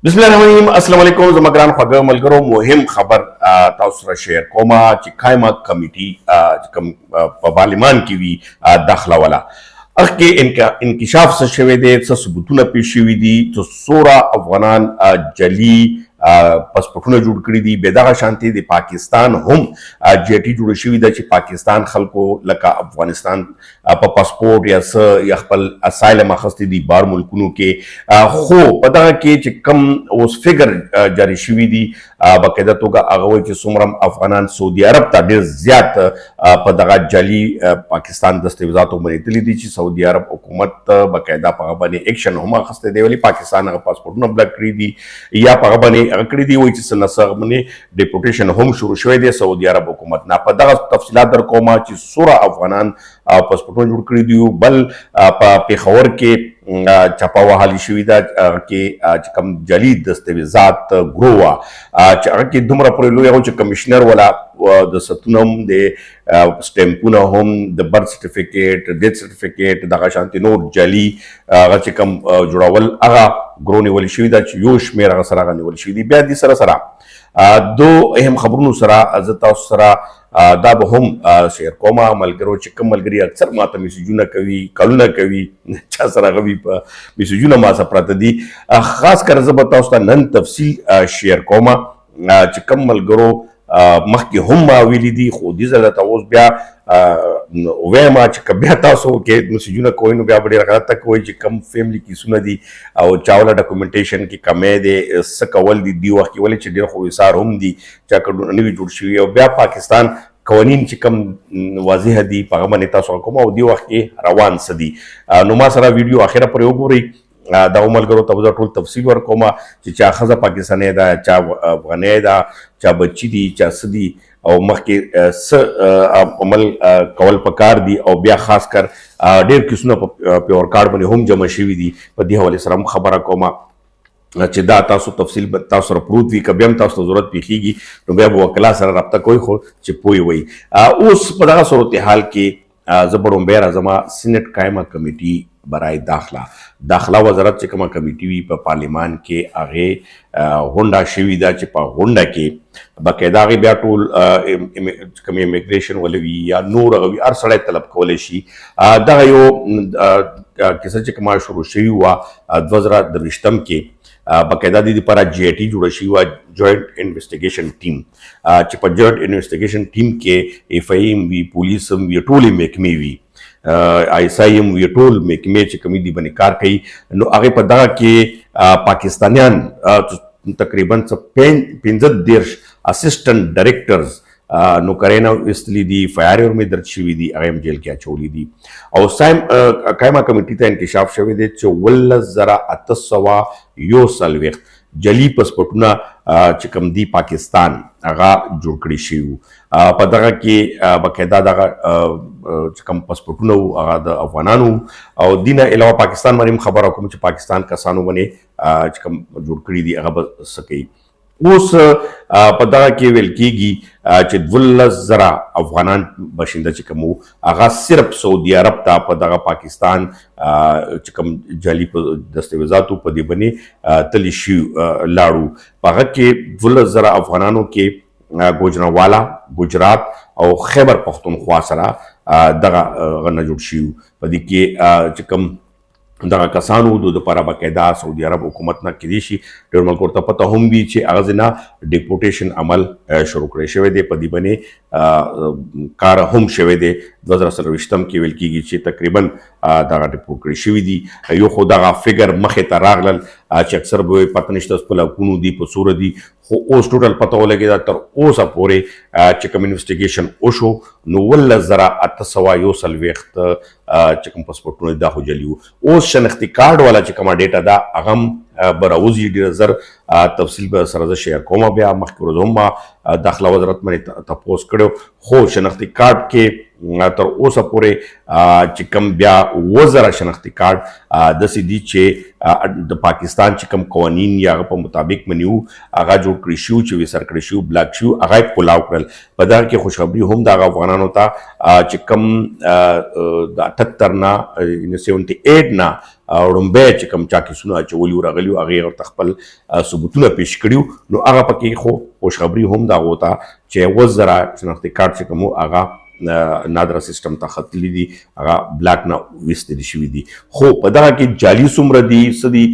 बिस्मिल्लाहिर्रहमानिर्रहीम अस्सलाम वालेकुम ज़मगरान ख़वागो मलगरो मुहिम खबर तौसर शेयर कोमा चिखाइमा कमिटी कम पार्लिमान की भी दाखला वाला अखके इनका इंकिशाफ से शवे दे सबूतुन पेश हुई दी तो 16 अफगानान जली पासपोर्टुन जुड़ करी दी बेदागा शांति दे पाकिस्तान हम जेटी जुड़ शवी दा पाकिस्तान खलको लका अफगानिस्तान पासपोर्ट या या खपल असाइलम अखस्ती दी बार मुल्कुनु के खो पता के कम उस फिगर जारी शवी दी बाकायदा तोगा अगवे के सुमरम अफगानान सऊदी अरब ता ढेर ज्याद पदगा जली पाकिस्तान दस्तावेजातों बने तली दी सऊदी अरब हुकूमत बाकायदा पगबने एक्शन हुमा खस्ते देवली पाकिस्तान पासपोर्ट न ब्लॉक करी दी या पगबने करी दी वही चीज नसगमने डिपोटेशन होम शुरू शवे दे सऊदी अरब हुकूमत ना पदगा तफसीलात दर कोमा ची 16 अफगानान पासपोर्ट जुड़ करी दी बल पेशावर के छापावा हाली शुविदा के कम जली दस्तावेजात ग्रोवा के दुमरा पर लो कमिश्नर वाला द सतुनम दे स्टैम्पुना home the birth certificate death certificate दगा शांति नोट जली कम जुड़ावल आगा ग्रोने वाली शुविदा योश मेरा सरा वाली शुविदी ब्यादी सरा सरा दो अहम खबरों सरा अजता सरा दाब हम शेयर कोमा मलगरो चिकम मलगरी अक्सर माता मिसजुना कवि कलुना कवि अच्छा सरा कवि मिसजुना मासा प्रतदी खास कर जबता उसका नन तफसील शेयर कोमा चिकम मलगरो मख के हम विली दी खुदी जलता उस ब्या वेमा चिकब्या तासो के मिसजुना कोई नु ब्या बड़ी रखा तक कोई चिकम फैमिली की सुना दी और चावला डॉक्यूमेंटेशन की कमे दे सकवल दी दी वकी वाले चिड़िया को विसार हम दी चाकड़ नवी जुड़ शुई और ब्या पाकिस्तान कवानीन चिकम वाजिह दी पागमा नेता सोकोमा दी वकी रवान सदी नुमा सरा वीडियो आखिर प्रयोग हो रही दा उमल करो तब टोल तफसील वर कोमा चा खजा पाकिस्तान दा चा अफगान दा चा बच्ची दी चा सदी और मख के स अमल कवल पकार दी और ब्या खास कर डेर किस्म प्योर कार्ड बने होम जमा शिवी दी पदी हवाले सरम खबर कोमा दा तासो तफसील तासो प्रूत वी कब्यम तासो जरूरत पीखीगी तो ब्या वो कला सर रब्ता कोई खो चिपोई वही उस पदा सूरत हाल के जबरों बेरा जमा सीनेट कायमा कमेटी बराए दाखला वजारत चिकमा कमेटी वी पार्लिमान के आगे होंडा शिविदा चिपा होंडा के बाकायदा आगे ब्या टोल कमी इमिग्रेशन वाले भी या नूर अगवी अर सड़े तलब कोले शी दा यो किसा चिकमा शुरू शिवी हुआ 2023 के बाकायदा दी पर जेटी जुड़ा शिवा जॉइंट इन्वेस्टिगेशन टीम चिपा जॉइंट इन्वेस्टिगेशन टीम के एफआईएम वी पुलिस वी टोली महकमे वी आईएसआईएम वी टोल महकमे चिकमी दी बने कार कई नो आगे पदा के पाकिस्तानियान तकरीबन 15 देश असिस्टेंट डायरेक्टर्स नो करेना इसली दी फायर और में दर्ज शिवी दी आईएम जेल क्या छोली दी और साइम कायमा कमेटी ता इंकशाफ शवे दे चवल्ला जरा अतसवा यो सलवेख जली पासपोर्टुना चिकम दी पाकिस्तान आगा जुड़कड़ी शिव पदगा के बाकायदा दगा चिकम पासपोर्टुना आगा द अफगानानु और दीना अलावा पाकिस्तान मरीम खबर को मुझे पाकिस्तान का सानो बने चिकम जुड़कड़ी दी आगा सके उस पदा के वेलकीगी चिदवुल्ला जरा अफगानान बशिंदा चिकमू आगा सिर्फ सऊदी अरब ता पदा पाकिस्तान चिकम जली दस्तावेजातु पदे बने तलिशी लाड़ू पागा के वुल्ला जरा अफगानानों के गोजरावाला गुजरात और खैबर पख्तूनख्वा सरा दगा गन्ना जुड़शियु पदी के चिकम दगा कसानु दो पारा बाकायदा सऊदी अरब हुकूमत ना किदेशी डेरमल कोर्ता पता हम भी चे आगजना डिपोटेशन अमल शुरू करे शवे दे पदी बने कार हम शवे दे 2023 के वेल की चे तकरीबन दगा डिपोट करे शवी दी यो खुदा फिगर मखे तरागल चे अक्सर बो पतनिश्त पुला कुनु दी पसूर दी ओस टोटल पता हो लगे तर ओसा पोरे चिकम इन्वेस्टिगेशन ओशो नोवल जरा अतसवा यो सलवेख्त चिकम पासपोर्ट ने दा हो जलियो ओस शनाख्ती कार्ड वाला चिकमा डेटा दा अगम बराउजी डिजर तफसील ब सरज शेयर कोमा ब्या मखकुर जोमा दाखला वजारत में तपोस करो हो शनाख्ती कार्ड के तर ओसा पोरे चिकम ब्या वजरा शनाख्ती कार्ड दसी दी चे द पाकिस्तान चिकम कवानीन या प मुताबिक मनियू आगा जो कृषियु चे विसर कृषियु ब्लैक शियु आगा पुलाव करल पदा के खुशखबरी हम दागा अफगानान होता चिकम 78 ना 78 ना وړومبی چې کوم چا کیسونه اچولي راغلي وو هغې ورته خپل ثبوتونه پیش کړي نو هغه پکې خو خوشخبري هم د هغو ته چې 20,000 شناختي کارت چې کوم هغه نادره سیستم ته ختلي دي هغه بلاک نه ویستل شوي دي خو په دغه کې جعلي څومره دي څه دي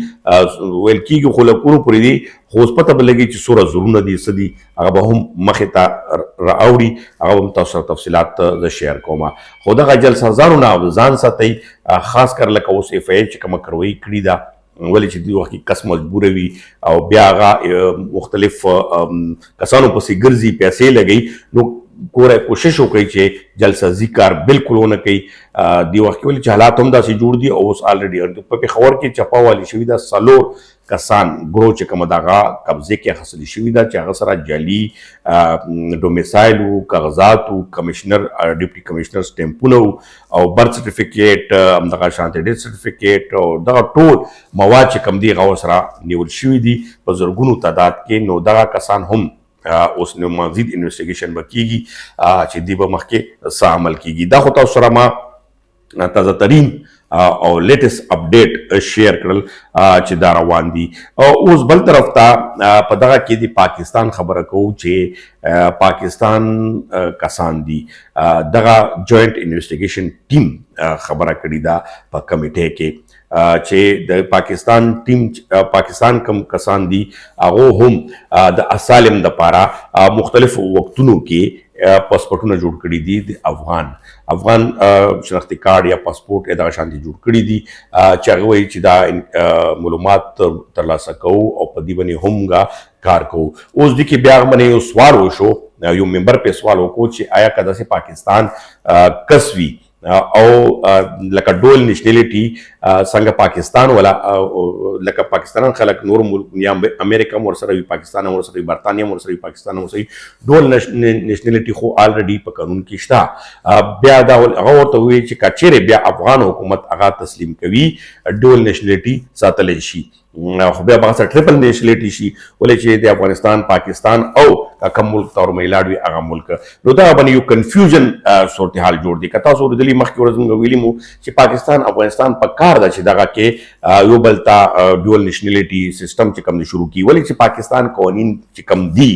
ویل کېږي خو له کورو پورې دي خو اوس پته به لګي چې څومره زرونه دي څه دي هغه به هم مخې ته راوړي هغه به هم تاسو سره تفصیلات زه شیر کوم خو دغه جلسهزانو نه ځان ساتئ خاص کر لکه اوس اف آی چې کومه کاروایي کړې ده ولې چې دې وخت کې کس مجبوره وي او بیا هغه مختلف کسانو پسې ګرځي پیسې لګوي نو ګوره کوشش وکړئ چې جلسهزي کار بالکل ونه کوي دې وخت کې ولې چې حالات هم داسې جوړ دي او اوس الریډي په پېښور کې چپه والي شوي ده 4 کسان ګروه چې کومه دغه قبضې کې اخیستلي شوي ده چې هغه سره جعلي ډومیسایل وو کاغذات وو کمشنر ډیپټي کمشنر سټمپونه او برث سرټیفیکیټ همدغه شانتې ډیث سرټیفیکیټ او دغه ټول مواد چې کوم دي هغه سره نیول شوي دي په زرګونو تعداد کې نو دغه کسان هم اوس نو مزید انویسټیګیشن به کیږي چې دی به مخکې څه عمل کیږي دا خو تاسو سره ما تازه ترین او لیټسټ اپډیټ شیر کړل چې دا روان دي او اوس بل طرف ته په دغه کې د پاکستان خبره کوو چې پاکستان کسان دي دغه جوائنٹ انویسټیګیشن ټیم خبره کړې ده په کمیټې کې چې د پاکستان ټیم پاکستان کم کسان دي هغه هم د اسالم د پاره مختلف وختونو کې پاسپورټونه جوړ کړي دي د افغان شناختی کارت یا پاسپورټ یا دغه شانتي جوړ کړي دي چې هغه وایي چې دا معلومات ترلاسه کوو او په دې باندې هم کار کوو اوس دې کې بیا باندې یو سوال وشو یو ممبر په سوال وکړو چې آیا که داسې پاکستان کسوي او لکه ډول نېشنلټي څنګه پاکستان ولا لکه پاکستان خلک نور یا امریکا هم ورسره وي پاکستان هم ورسره وي برطانیه هم ورسره وي پاکستان هم ورسره وي ډول نېشنلټي خو الریډي په قانون کې شته بیا دا هغه ورته وایي چې که چیرې بیا افغان حکومت هغه تسلیم کوي ډول نېشنلټي ساتلی شي خو بیا هغه سره ټریپل نېشنلټي شي ولې چې د افغانستان پاکستان او کوم ملک ته ورمیلاړ وي هغه ملک نو دا باندې یو کنفیوژن صورتحال جوړ دی که تاسو اورېدلي مخکې ورځ موږ ویلي مو چې پاکستان افغانستان په کار ده چې دغه کې یو بل ته ډول نېشنلټي سیسټم چې کوم دی شروع کړي ولې چې پاکستان قوانین چې کوم دي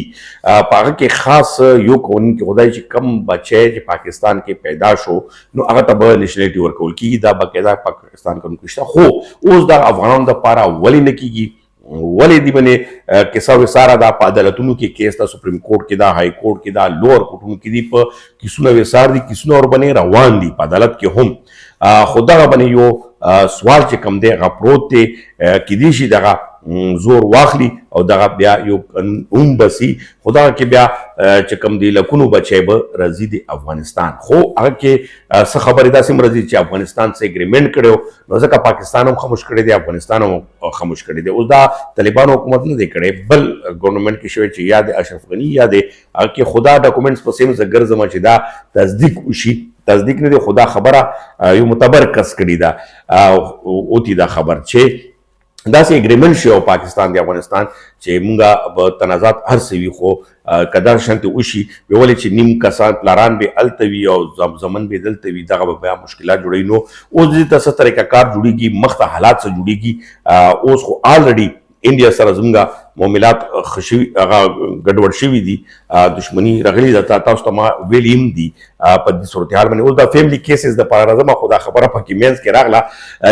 په هغه کې خاص یو قانون کې خدای چې کم بچی چې پاکستان کې پیدا شو نو هغه ته به نېشنلټي ورکول کېږي دا باقاعده پاکستان قانون کې شته خو اوس دا افغانانو دپاره ولې نه کېږي ولې دی باندې کیسه وساره دا په عدالتونو کې کیس دا سپریم کورټ کې دا های کورټ کې دا لوور کورټونو کې دي په کیسونه وسار دي کیسونه ور باندې روان دي په عدالت کې هم خو دغه باندې یو سوال چې کوم دی هغه پروت دی کیدای شي دغه زور واخلي او دغه بیا یو بسي خو دغه کې بیا چې کوم دی لکونو بچی به راځي د افغانستان خو هغه کې څه خبرې داسې هم راځي چې افغانستان سره اګریمنټ کړی نو ځکه پاکستان هم خاموش کړی دی افغانستان هم خاموش کړی دی اوس دا طالبانو حکومت نه دی کړی بل ګورنمنټ کې شوی چې یا د اشرف غني یا د هغه کې خدا ډاکومنټس په سیم زه ګرځم چې دا تصدیق وشي تصدیق نه دی خدا خبره یو معتبر کس کړي دا اوتی دا خبر چې داسې اګریمنټ شي او پاکستان د افغانستان چې مونږه په تنازعات هر څه وي خو که دا شانتې وشي بیا ولې چې نیم کسان پلاران به هلته وي او زمن به دلته وي دغه به بیا مشکلات جوړوي نو اوس دې ته څه طریقه کار جوړېږي مخ ته حالات څه جوړېږي اوس خو الریډي انډیا سره زموږ معاملات هغه ګډوډ شوي دي دشمني راغلي ده تاسو ته ما ویلي هم دي په دې صورتحال باندې اوس دا فیملی کیسز دپاره راځم خو دا خبره پکې منځ کې راغله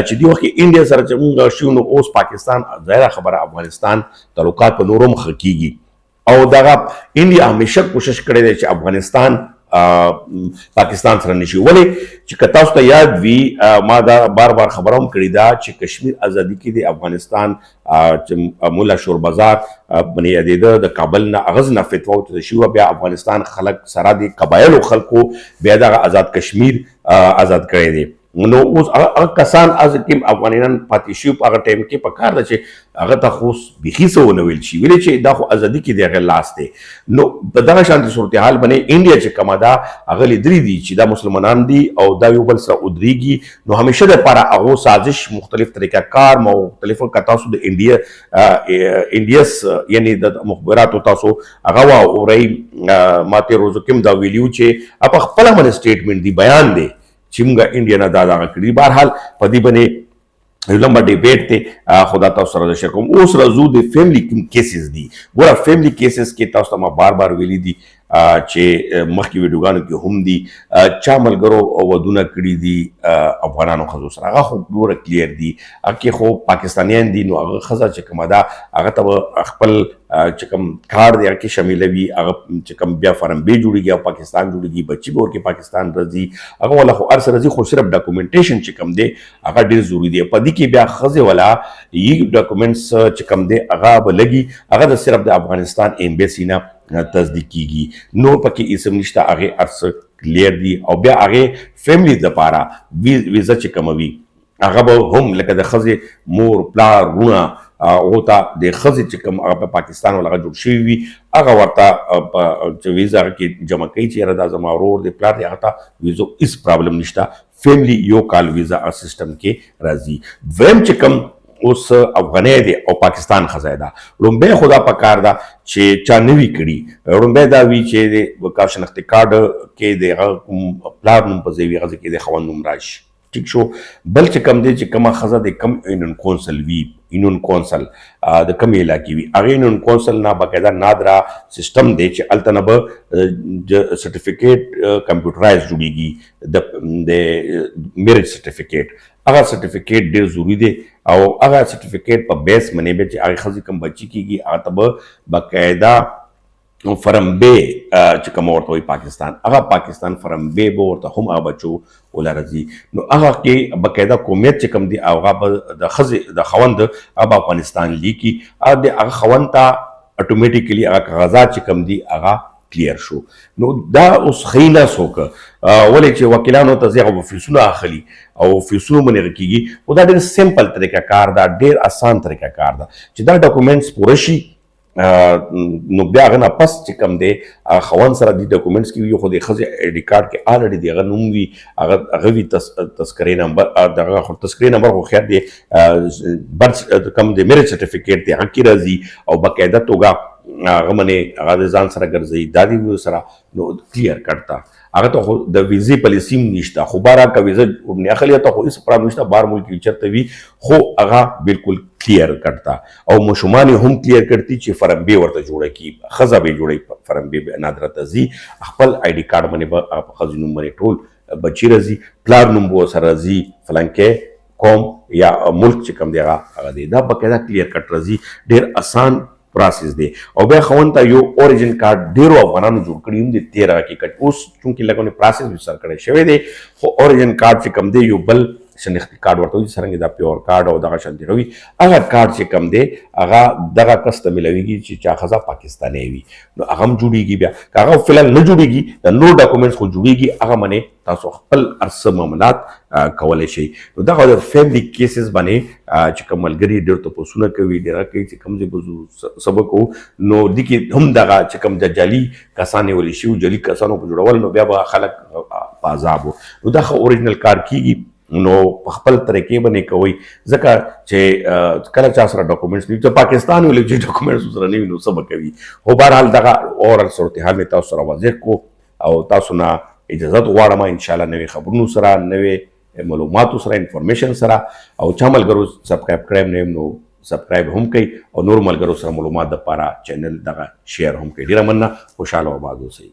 چې دې وخت کې انډیا سره چې موږ شو نو اوس پاکستان ظاهره خبره افغانستان تعلقات په نورو مخه کېږي او دغه انډیا همیشه کوشش کړی دی چې افغانستان پاکستان سره نشي ولې چې که تاسو ته یاد وي ما دا بار بار خبره هم کړې ده چې کشمیر ازادي کې د افغانستان مولا شور بازار باندې یادېده د کابل نه اغز نه فتوا ورته شوه بیا افغانستان خلک سره د قبایلو خلکو بیا دغه آزاد کشمیر آزاد کړی دی نو اوس هغه کسان از کوم افغانان پاتې شي په هغه ټایم کې په کار ده چې هغه ته خو بیخي څه ونه ویل شي ویلې چې دا خو ازادي کې د هغه لاس دی نو په دغه شانتي صورتحال باندې انډیا چې کومه ده هغه لیدلي دي چې دا مسلمانان دي او دا یو بل سره ودرېږي نو همیشه دپاره هغو سازش مختلف طریقه کار مختلفو که تاسو د انډیس یعنی د مخبراتو تاسو هغه واورئ ما تېر ورځو کې هم دا ویلي و چې په خپله باندې سټیټمنټ دی بیان دی چې موږ انډیا نه دا دغه کړي بهرحال په دې باندې یو لمبه ډیبیټ دی خو دا تاسو سره شیر کوم. اوس راځو د فیملی کوم کیسز دي. ګوره فیملی کیسز کې تاسو ته ما بار بار ویلي دي چې مخکې ویډیوګانو کې هم دي چا ملګرو ودونه کړي دي افغانانو ښځو سره، هغه خو ګوره کلیر دي. هغه کې خو پاکستانیان دي، نو هغه ښځه چې کومه ده هغه ته به خپل چې کوم کارډ دی هغه کې شاملوي، هغه چې کوم بیا فارم بی جوړېږي او پاکستان جوړېږي، بچي به ورکې پاکستان راځي، هغه والا خو هر څه راځي، خو صرف ډاکومنټیشن چې کوم دی هغه ډېر ضروري دی. په دې کې بیا ښځې والا یي ډاکومنټس چې کوم دی هغه به لګي، هغه د صرف د افغانستان ایمبیسي نه تصدیق کیږي، نور پکې اسم نشته، هغې هر څه کلیر دي. او بیا هغې فیملی دپاره ویزه چې کوموي هغه به هم لکه د ښځې مور پلار وروڼه هغو ته د ښځې چې کوم هغه په پاکستان ول هغه جوړ شوي وي هغه ورته چې ویزه هغه کې جمع کوي چې یاره دا زما ورور دی پلار دی، هغه ته ویزو هېڅ پرابلم نشته. فیملی یو کال ویزه سیسټم کې راځي. دویم چې کوم اوس افغانی دی او پاکستان ښځی ده، لومبی خو دا پکار ده چې چا نوي کړي، لومبی دا وي چې د کار شناختي کارډ کې د هغه کوم پلار نوم په ځای وي، هغه ځای کې د خاوند نوم راشي. ټیک شو. بل چې کوم دی چې کومه ښځه د کوم یونین کونسل وي، یونین کونسل د کومې علاقې وي، هغې یونین کونسل نه باقاعده نادره سیسټم دی چې هلته نه به سرټیفیکیټ کمپیوټرایز جوړېږي د میرج سرټیفیکیټ. هغه سرټیفیکیټ ډېر ضروري دی او هغه سرټیفیکیټ په بیس باندې به چې هغې ښځې کوم بچي کېږي هغه ته به باقاعده فرم بی چې کومه ورته وایي پاکستان، هغه پاکستان فرم بی به ورته هم هغه بچو وله راځي. نو هغه کې باقاعده قومیت چې کوم دی هغه به د ښځې د خاوند هغه به افغانستان لیکي، هغه خاوند ته اټومیټیکلي هغه کاغذات چې کوم دی هغه کلیر شو. نو دا اوس ښیي نه څوک ولې چې وکیلانو ته ځي هغه به فیسونه اخلي او فیسونو باندې هغه کېږي. خو دا ډېر سمپل طریقه کار ده، ډېر اسان طریقه کار ده چې دا ډاکومنټس پوره شي نو بیا هغه نه پس چې کوم دی خاوند سره دې ډاکومنټس کې وي، خو د ښځې آی ډي کارډ کې الریډي د هغه نوم وي، هغه وي تذکرې نمبر، دغه خو تذکرې نمبر خو خیر دی برث کوم دی میرج سرټیفیکیټ دی هغه کې راځي او باقاعده توګه هغه باندې هغه د ځان سره ګرځوي، دا دې سره نو کلیر کړتا. هغه ته خو د ویزې پالیسي هم نشته، خو بهرحال که ویزه ورنې اخلي ته خو هېڅ پرابلم نشته، بهر ملک کې چېرته وي، خو هغه بالکل کلیر کړتا. او ماشومان یې هم کلیر کړتي چې فرم بی ورته جوړه کړي، ښځه به جوړوي فرم بی نادره ته ځي، خپل آی ډي کارډ باندې به په ښځې نوم باندې ټول بچي راځي، پلار نوم به ورسره راځي، فلانکی قوم یا ملک چې کوم دی هغه دی، دا باقاعده کلیر کټ راځي. ډېر اسان پروسس دی. او بیا خاوند ته یو اوریجن کارډ ډېرو افغانانو جوړ کړي هم دي 13 حقیقت اوس چونکې لږ پروسس به سر کړی شوی دی، خو اوریجن کارډ چې کوم دی یو بل شناختي کارډ ورته وایي څرنګه دا پیور کارډ او دغه شانتې وي، هغه کارډ چې کوم دی هغه دغه کس ته میلاویږي چې چا ښځه پاکستانی وي، نو هغه هم جوړېږي. بیا که هغه فلحال نه جوړېږي د نور ډاکومنټس خو جوړېږي، هغه باندې تاسو خپل هر څه معاملات کولی شئ. نو دغه د فیملی کیسز باندې چې کوم ملګري ډېر تپوسونه کوي، ډېر کوي چې کوم ځای به ځو سبق کوو، نو دې کې هم دغه چې کوم جعلي کسان نیولی شوي جعلي کسانو په جوړول، نو بیا به خلک په عذاب وو. نو دا ښه اوریجنل کار کېږي، نو په خپل طریقې باندې کوئ، ځکه چې کله چا سره ډاکومنټس نه وي، چې پاکستان ولې چې ډاکومنټس سره نه وي نو څه به کوي. خو بهرحال دغه اورل صورتحال مې تاسو سره واضح کو او تاسو نه اجازت غواړم انشاءالله نوې خبرونو سره، نوې معلوماتو سره، انفارمیشن سره. او چا ملګرو سبسکرایب کړی نه یم نو سبسکرایب هم کوئ او نور ملګرو سره معلومات دپاره چینل دغه شیر هم کوئ. ډېره مننه، خوشحاله او آباد اوسئ.